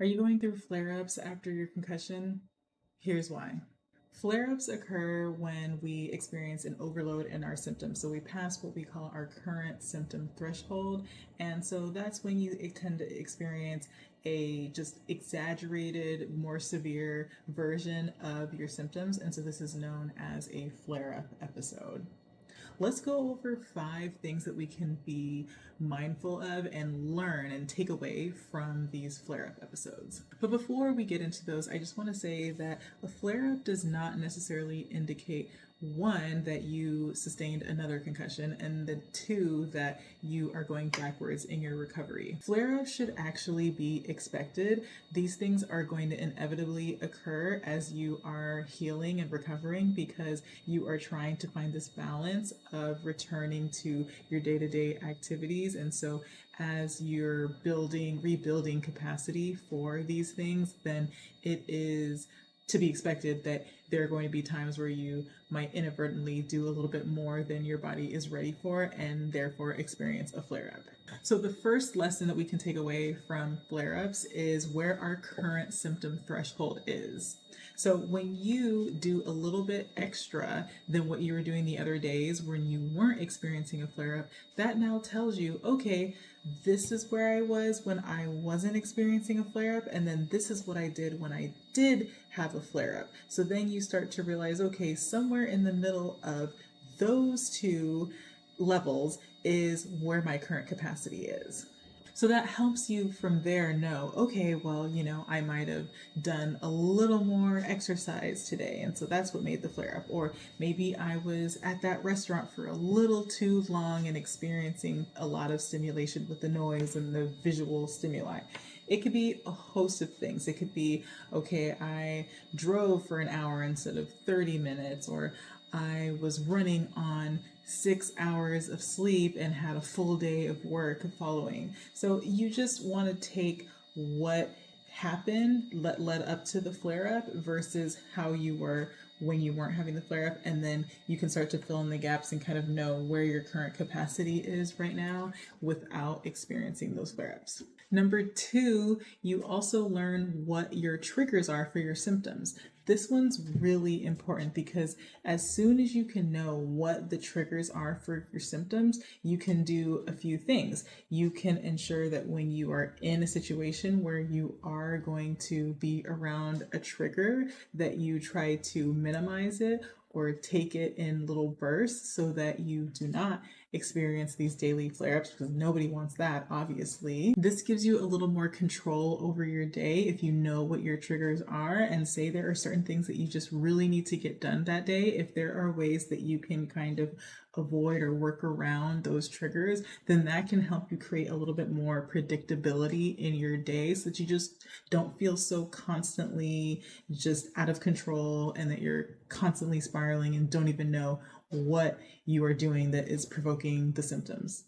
Are you going through flare-ups after your concussion? Here's why. Flare-ups occur when we experience an overload in our symptoms. So we pass what we call our current symptom threshold. And so that's when you tend to experience a just exaggerated, more severe version of your symptoms. And so this is known as a flare-up episode. Let's go over 5 things that we can be mindful of and learn and take away from these flare up episodes. But before we get into those, I just want to say that a flare up does not necessarily indicate one, that you sustained another concussion, and the two, that you are going backwards in your recovery. Flare-ups should actually be expected. These things are going to inevitably occur as you are healing and recovering because you are trying to find this balance of returning to your day-to-day activities. And so as you're rebuilding capacity for these things, then it is to be expected that there are going to be times where you might inadvertently do a little bit more than your body is ready for and therefore experience a flare up. So the first lesson that we can take away from flare ups is where our current symptom threshold is. So when you do a little bit extra than what you were doing the other days when you weren't experiencing a flare up, that now tells you, okay, this is where I was when I wasn't experiencing a flare up, and then this is what I did when I did have a flare up. So then you start to realize, okay, somewhere in the middle of those two levels is where my current capacity is. So that helps you from there know, okay, well, I might have done a little more exercise today. And so that's what made the flare up. Or maybe I was at that restaurant for a little too long and experiencing a lot of stimulation with the noise and the visual stimuli. It could be a host of things. It could be, okay, I drove for an hour instead of 30 minutes, or I was running on 6 hours of sleep and had a full day of work following. So you just want to take what happened led up to the flare up versus how you were when you weren't having the flare up, and then you can start to fill in the gaps and kind of know where your current capacity is right now without experiencing those flare ups. Number 2, you also learn what your triggers are for your symptoms. This one's really important because as soon as you can know what the triggers are for your symptoms, you can do a few things. You can ensure that when you are in a situation where you are going to be around a trigger, that you try to minimize it or take it in little bursts so that you do not experience these daily flare-ups, because nobody wants that, obviously. This gives you a little more control over your day if you know what your triggers are, and say there are certain things that you just really need to get done that day. If there are ways that you can kind of avoid or work around those triggers, then that can help you create a little bit more predictability in your day so that you just don't feel so constantly just out of control and that you're constantly spiraling and don't even know what you are doing that is provoking the symptoms.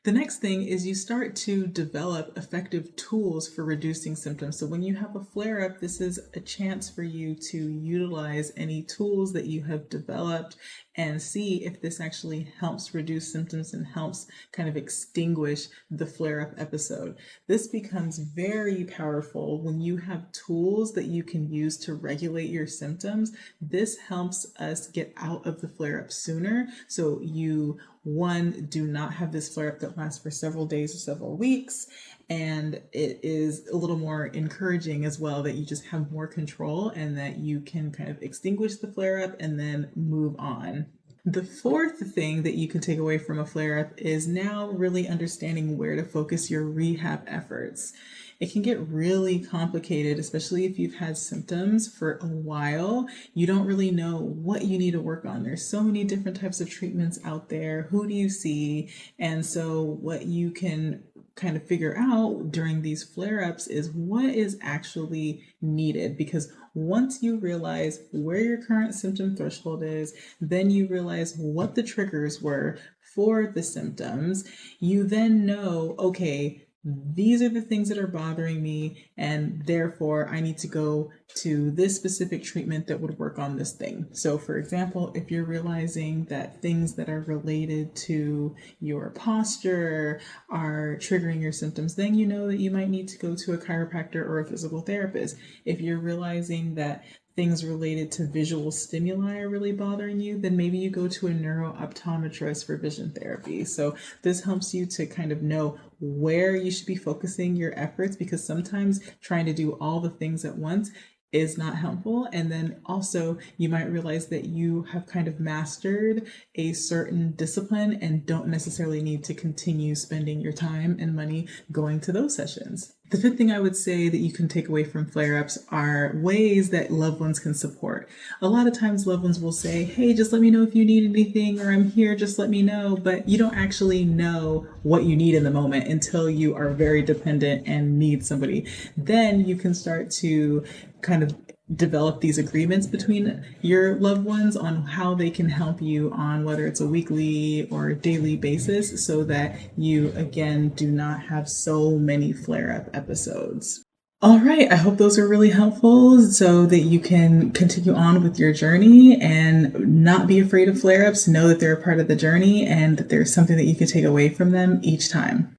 The next thing is you start to develop effective tools for reducing symptoms. So when you have a flare up, this is a chance for you to utilize any tools that you have developed and see if this actually helps reduce symptoms and helps kind of extinguish the flare up episode. This becomes very powerful when you have tools that you can use to regulate your symptoms. This helps us get out of the flare up sooner. So you, one, do not have this flare up that lasts for several days or several weeks. And it is a little more encouraging as well that you just have more control and that you can kind of extinguish the flare up and then move on. The fourth thing that you can take away from a flare up is now really understanding where to focus your rehab efforts. It can get really complicated, especially if you've had symptoms for a while. You don't really know what you need to work on. There's so many different types of treatments out there. Who do you see? And so what you can kind of figure out during these flare-ups is what is actually needed, because once you realize where your current symptom threshold is, then you realize what the triggers were for the symptoms, you then know, okay, these are the things that are bothering me, and therefore I need to go to this specific treatment that would work on this thing. So, for example, if you're realizing that things that are related to your posture are triggering your symptoms, then you know that you might need to go to a chiropractor or a physical therapist. If you're realizing that things related to visual stimuli are really bothering you, then maybe you go to a neurooptometrist for vision therapy. So this helps you to kind of know where you should be focusing your efforts, because sometimes trying to do all the things at once is not helpful. And then also you might realize that you have kind of mastered a certain discipline and don't necessarily need to continue spending your time and money going to those sessions. The fifth thing I would say that you can take away from flare-ups are ways that loved ones can support. A lot of times loved ones will say, hey, just let me know if you need anything, or I'm here, just let me know. But you don't actually know what you need in the moment until you are very dependent and need somebody. Then you can start to kind of develop these agreements between your loved ones on how they can help you on whether it's a weekly or daily basis, so that you again do not have so many flare-up episodes. All right, I hope those are really helpful so that you can continue on with your journey and not be afraid of flare-ups. Know that they're a part of the journey and that there's something that you can take away from them each time.